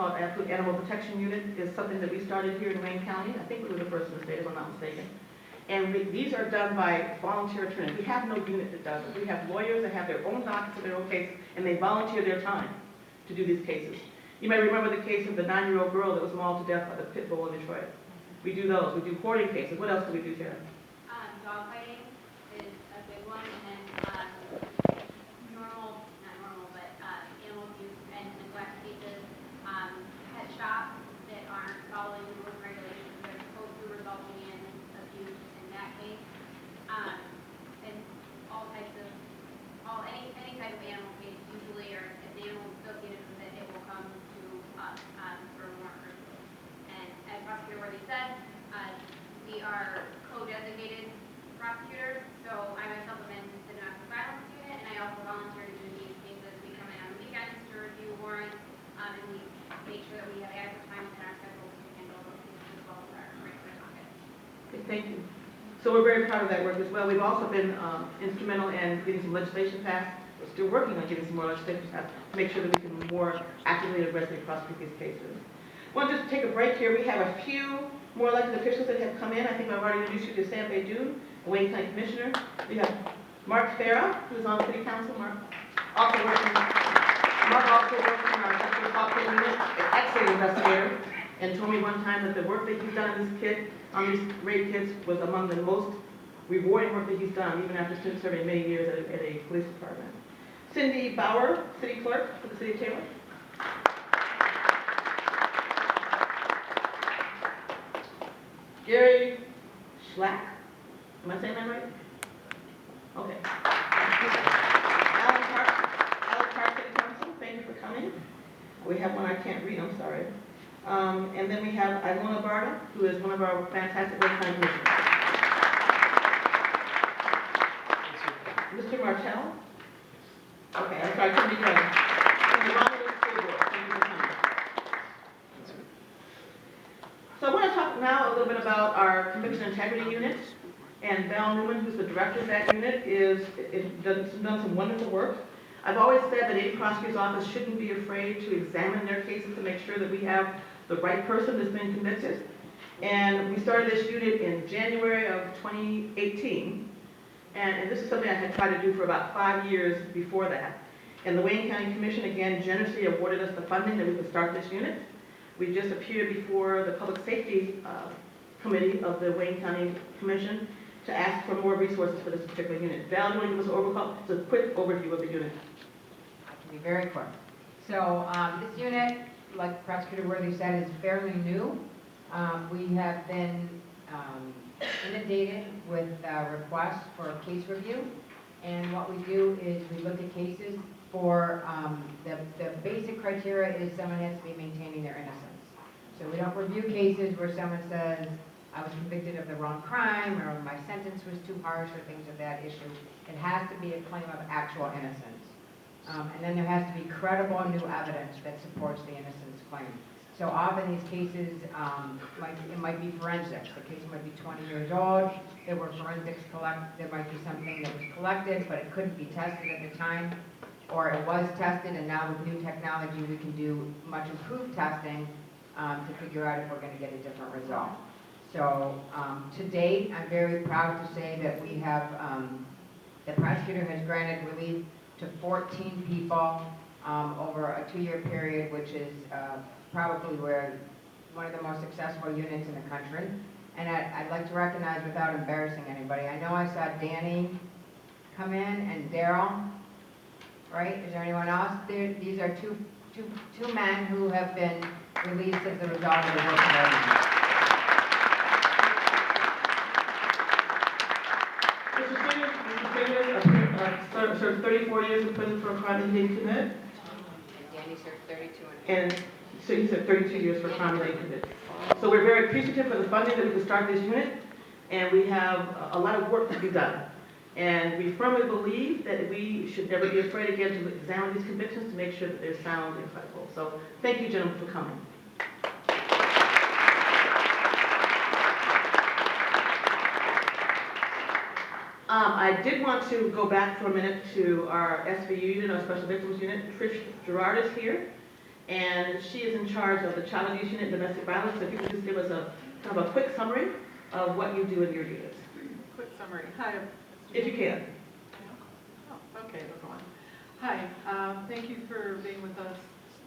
called Animal Protection Unit. Is something that we started here in Wayne County. I think we were the first in the state, if I'm not mistaken. And these are done by volunteer attorneys. We have no unit that does it. We have lawyers that have their own dockets of their own cases, and they volunteer their time to do these cases. You may remember the case of the 9-year-old girl that was mauled to death by the pit bull in Detroit. We do those. We do hoarding cases. What else do we do, Tara? Dog fighting is a big one, and then animal abuse and neglect cases, pet shops that aren't following the rules and regulations that are supposed to, resulting in abuse in that case, and any type of animal case usually, or if the animal is associated with it, it will come to us for more review. And as Prosecutor Worthy said, we are co-designated prosecutors, so I myself am in the domestic violence unit, and I also volunteer to do these cases. We come in on the weekends to review warrants, and we make sure that we have adequate time within our schedules to handle those cases as well as our regular dockets. Okay, thank you. So we're very proud of that work as well. We've also been instrumental in getting some legislation passed. We're still working on getting some more legislation passed to make sure that we can more actively and aggressively prosecute these cases. I want to just take a break here. We have a few more elected officials that have come in. I think I've already introduced you to Sam Baydoun, the Wayne County Commissioner. We have Mark Farah, who is on City Council. Mark also works in our Sexual Assault Unit, an excellent investigator, and told me one time that the work that he's done on these rape kits was among the most rewarding work that he's done, even after serving many years at a police department. Cindy Bauer, City Clerk for the City of Taylor. Gary Schlack, am I saying that right? Okay. Alan Park, City Council, thank you for coming. We have one I can't read, I'm sorry. And then we have Ilona Barta, who is one of our fantastic Wayne County commissioners. Mr. Martell? Okay, I'm sorry, I couldn't be ready. From the Romulus School Board, thank you for coming. So I want to talk now a little bit about our Conviction Integrity Unit. And Val Newman, who's the director of that unit, is done some wonderful work. I've always said that any prosecutor's office shouldn't be afraid to examine their cases to make sure that we have the right person that's been convicted. And we started this unit in January of 2018. And this is something I had tried to do for about 5 years before that. And the Wayne County Commission, again, generously awarded us the funding that we could start this unit. We just appeared before the Public Safety Committee of the Wayne County Commission to ask for more resources for this particular unit. Val, do you want to give us a quick overview of the unit? I can be very quick. So this unit, like Prosecutor Worthy said, is fairly new. We have been inundated with requests for case review, and what we do is we look at cases for the basic criteria is someone has to be maintaining their innocence. So we don't review cases where someone says, I was convicted of the wrong crime, or my sentence was too harsh, or things of that issue. It has to be a claim of actual innocence. And then there has to be credible new evidence that supports the innocence claim. So often these cases, it might be forensics. The case might be 20 years old. There were forensics there might be something that was collected, but it couldn't be tested at the time. Or it was tested, and now with new technology, we can do much improved testing to figure out if we're going to get a different result. So to date, I'm very proud to say that we have, the prosecutor has granted relief to 14 people over a 2-year period, which is probably one of the most successful units in the country. And I'd like to recognize, without embarrassing anybody, I know I saw Danny come in and Daryl, right? Is there anyone else? These are two men who have been released as a result of the work of our unit. Served 34 years in prison for a crime that he didn't commit. And Danny served 32 and so he served 32 years for a crime that he committed. So we're very appreciative for the funding that we could start this unit, and we have a lot of work to be done. And we firmly believe that we should never be afraid again to examine these convictions to make sure that they're sound and credible. So thank you, gentlemen, for coming. I did want to go back for a minute to our SVU unit, our Special Victims Unit. Trish Gerard is here, and she is in charge of the child abuse unit and domestic violence. So if you could just give us a kind of a quick summary of what you do in your units, Quick summary. Hi. if you can. Oh, okay, we're going. Hi, thank you for being with us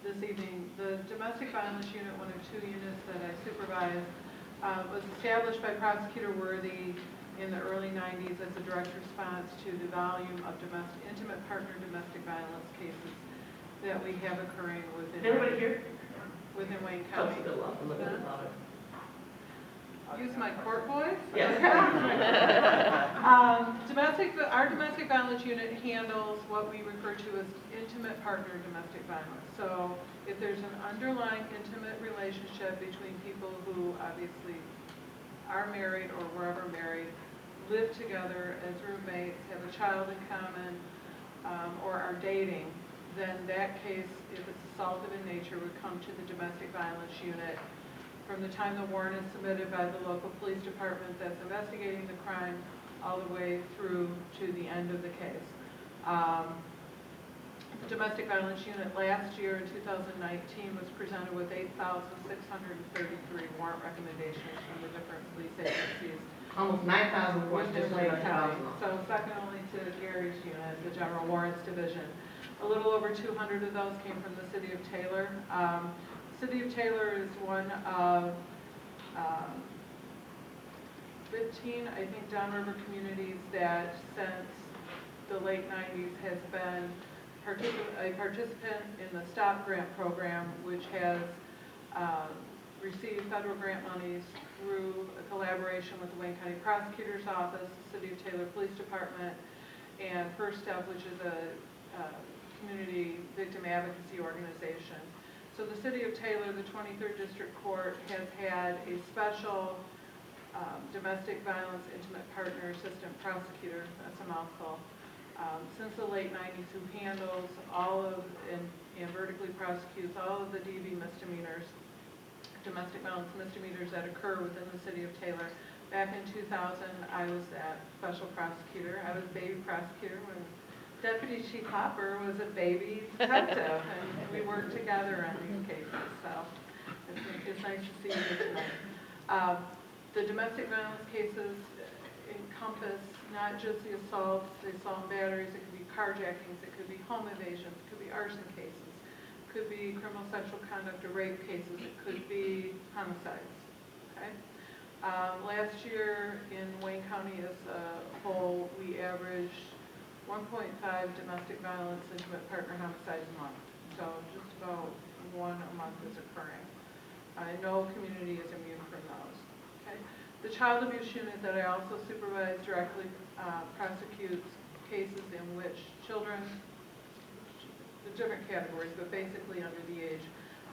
this evening. The Domestic Violence Unit, one of two units that I supervise, was established by Prosecutor Worthy in the early 90s as a direct response to the volume of intimate partner domestic violence cases that we have occurring Everybody here? within Wayne Helps County. a little bit louder. Use my court voice? Yes. Our domestic violence unit handles what we refer to as intimate partner domestic violence. So if there's an underlying intimate relationship between people who obviously are married or were ever married, live together as roommates, have a child in common, or are dating, then that case, if it's assaultive in nature, would come to the domestic violence unit. From the time the warrant is submitted by the local police department that's investigating the crime, all the way through to the end of the case. The Domestic Violence Unit last year in 2019 was presented with 8,633 warrant recommendations from the different police agencies. Almost 9,000 warrants just Within laid Wayne on County. So second only to Gary's unit, the General Warrants Division. A little over 200 of those came from the City of Taylor. City of Taylor is one of 15, I think, downriver communities that since the late 90s has been a participant in the STOP grant program, which has received federal grant monies through a collaboration with the Wayne County Prosecutor's Office, the City of Taylor Police Department, and First Step, which is a community victim advocacy organization. So the City of Taylor, the 23rd District Court, has had a special domestic violence intimate partner assistant prosecutor, that's a mouthful, since the late 90s, who handles all of and vertically prosecutes all of the DV misdemeanors, domestic violence misdemeanors that occur within the City of Taylor. Back in 2000, I was that special prosecutor. I was baby prosecutor when Deputy Chief Hopper was a baby detective, and we worked together on these cases, so it's nice to see you here tonight. The domestic violence cases encompass not just the assaults, the assault and batteries, it could be carjackings, it could be home invasions, it could be arson cases, it could be criminal sexual conduct or rape cases, it could be homicides, okay? Last year in Wayne County as a whole, we averaged 1.5 domestic violence intimate partner homicides a month. So just about one a month is occurring. No community is immune from those. Okay. The child abuse unit that I also supervise directly prosecutes cases in which children, the different categories, but basically under the age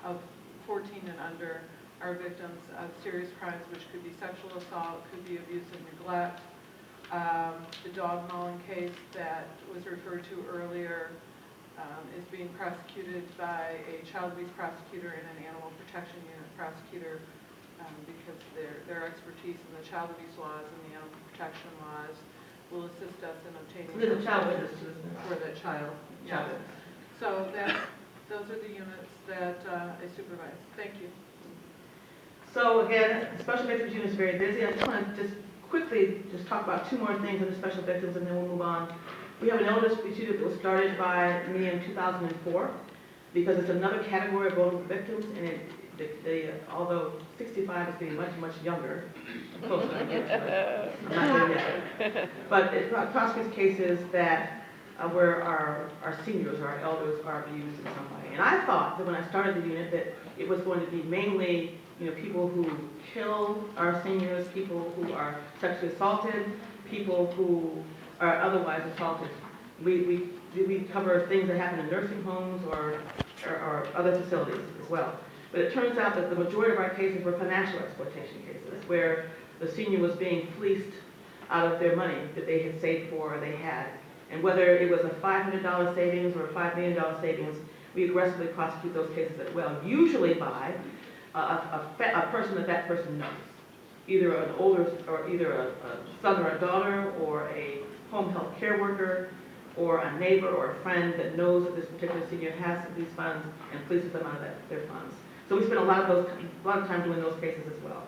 of 14 and under, are victims of serious crimes, which could be sexual assault, could be abuse and neglect. The dog mauling case that was referred to earlier is being prosecuted by a child abuse prosecutor and an animal protection unit prosecutor because their expertise in the child abuse laws and the animal protection laws will assist us in obtaining. There's a child witness to this. For the child. Child Yes. witness. So those are the units that I supervise. Thank you. So again, the Special Victims Unit is very busy. I just want to quickly talk about two more things in the Special Victims and then we'll move on. We have an elder abuse unit that was started by me in 2004 because it's another category of vulnerable victims and although 65 is getting much, much younger, close to it, I'm not there yet. But it prosecutes cases that where our seniors or our elders are abused in some way. And I thought that when I started the unit that it was going to be mainly people who kill our seniors, people who are sexually assaulted, people who are otherwise assaulted. We cover things that happen in nursing homes or other facilities as well. But it turns out that the majority of our cases were financial exploitation cases, where the senior was being fleeced out of their money that they had saved for or they had. And whether it was a $500 savings or a $5 million savings, we aggressively prosecute those cases as well, usually by a person that person knows, either a son or a daughter, or a home health care worker, or a neighbor or a friend that knows that this particular senior has these funds and pleases them out of their funds. So we spend a lot of time doing those cases as well.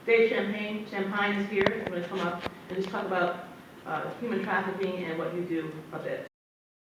Dave Champagne is here. He's going to come up and just talk about human trafficking and what you do a bit.